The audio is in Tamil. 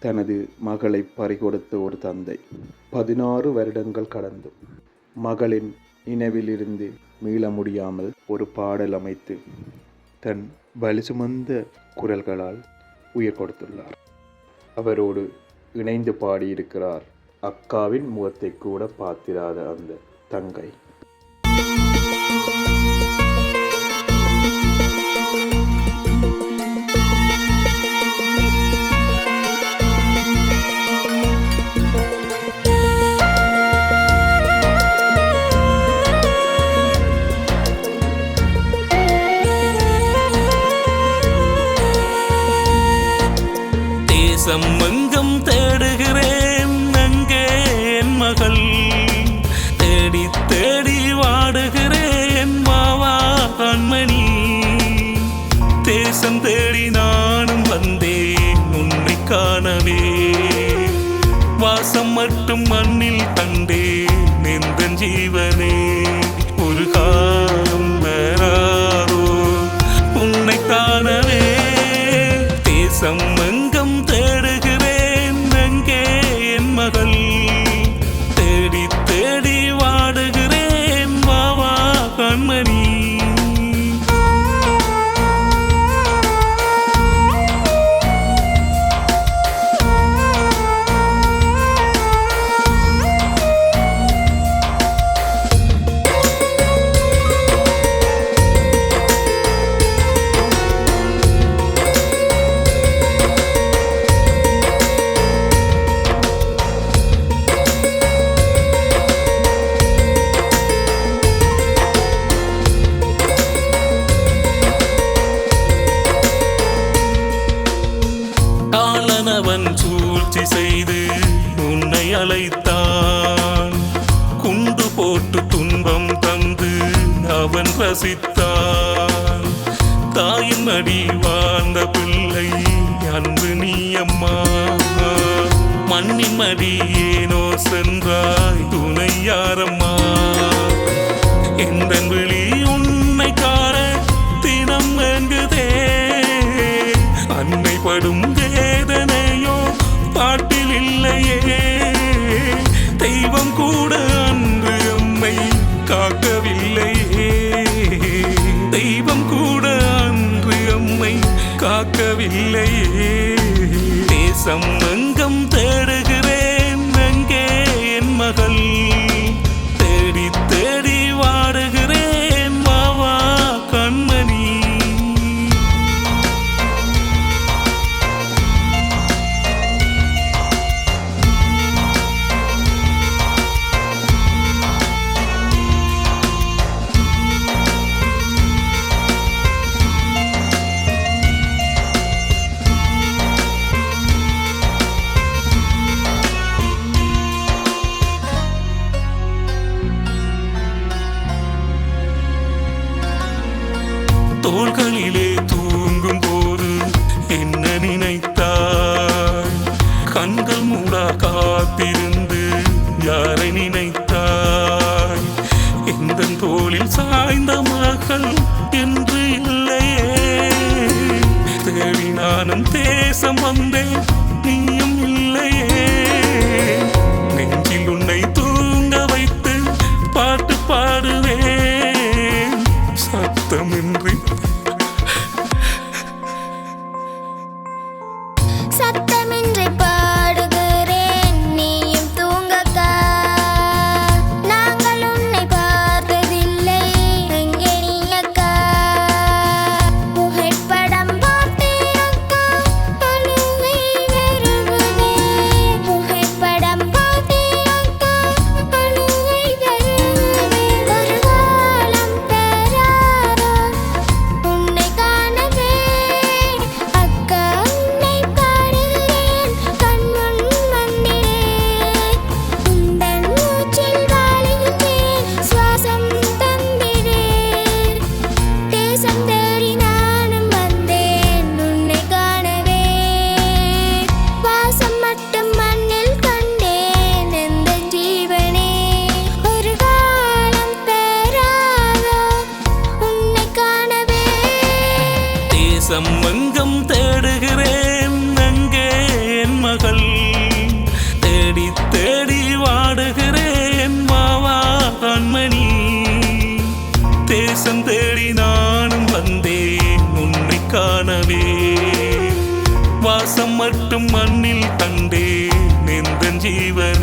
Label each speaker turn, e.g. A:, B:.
A: தனது மகளை பறிகொடுத்த ஒரு தந்தை. 16 வருடங்கள் கடந்தும் மகளின் நினைவிலிருந்து மீள முடியாமல் ஒரு பாடல் அமைத்து தன் வலி சுமந்த குரல்களால் உயிர் கொடுத்துள்ளார். அவரோடு இணைந்து பாடியிருக்கிறார் அக்காவின் முகத்தை கூட பார்த்திராத அந்த தங்கை.
B: மங்கம் தேடுகிறேன் அங்கே என் மகள், தேடி தேடி வாடுகிறேன் வாவா கண்மணி. தேசம் தேடி நானும் வந்தேன் உன்னை காணவே, வாசம் மட்டும் மண்ணில் கண்டேன் எந்தன் ஜீவனே. ஒரு காலம் வராதோ உன்னை காணவே, தேசம் மங்கம் தேடுகிறேன் அங்கே என் மகள், தேடி தேடி வாடுகிறேன் வாவா கண்மணி. அவன் சூழ்ச்சி செய்து உன்னை அழைத்தான், குண்டு போட்டு துன்பம் தந்து அவன் ரசித்தான். தாயின் மடி வாழ்ந்த பிள்ளை அன்பு நீ அம்மா, மண்ணின் மடி ஏனோ சென்றாய் துணை யாரம்மா. எந்தன் விழி உன்னை காண தினம் வேண்டுதே, அன்னை படும் வேதனையோ பாட்டில் இல்லையே. தெய்வம் கூட அன்று அம்மை காக்கவில்லையே, தெய்வம் கூட அன்று அம்மை காக்கவில்லையே. தேசம் எங்கும் தேடுகிறேன் அங்கே என் மகள், தேடி தேடி வாடுகிறேன் வாவா கண்மணி. தோள்களிலே தூங்கும் போது என்ன நினைத்தாய், கண்கள் மூடா காத்திருந்து யாரை நினைத்தாய். எந்த தோளில் சாய்ந்த மகள் என்று இல்லையே, தேடி நானும் தேசம் வந்தேன் நீயும் இல்லையே. நெஞ்சில் உன்னை தூங்க வைத்து பாட்டு பாடுவேன் சத்தமின்றி,
C: சத்தமின்றி பாடுகிறேன் நீயும் தூங்கக்கா. நாங்கள் உன்னை பார்த்ததில்லை எங்கே நீ அக்கா. புகைப்படம் பார்த்தேன் அக்கா அழுகை வருகுதே, புகைப்படம் பார்த்தேன் அக்கா அழுகை வருகுதே. ஒரு காலம் பெறாதோ உன்னை காணவே, அக்கா உன்னை பாடுகிறேன்
B: தேடி நானும் வந்தேன் உன்னை காணவே. வாசம் மட்டும் மண்ணில் கண்டேன் எந்தன் ஜீவன்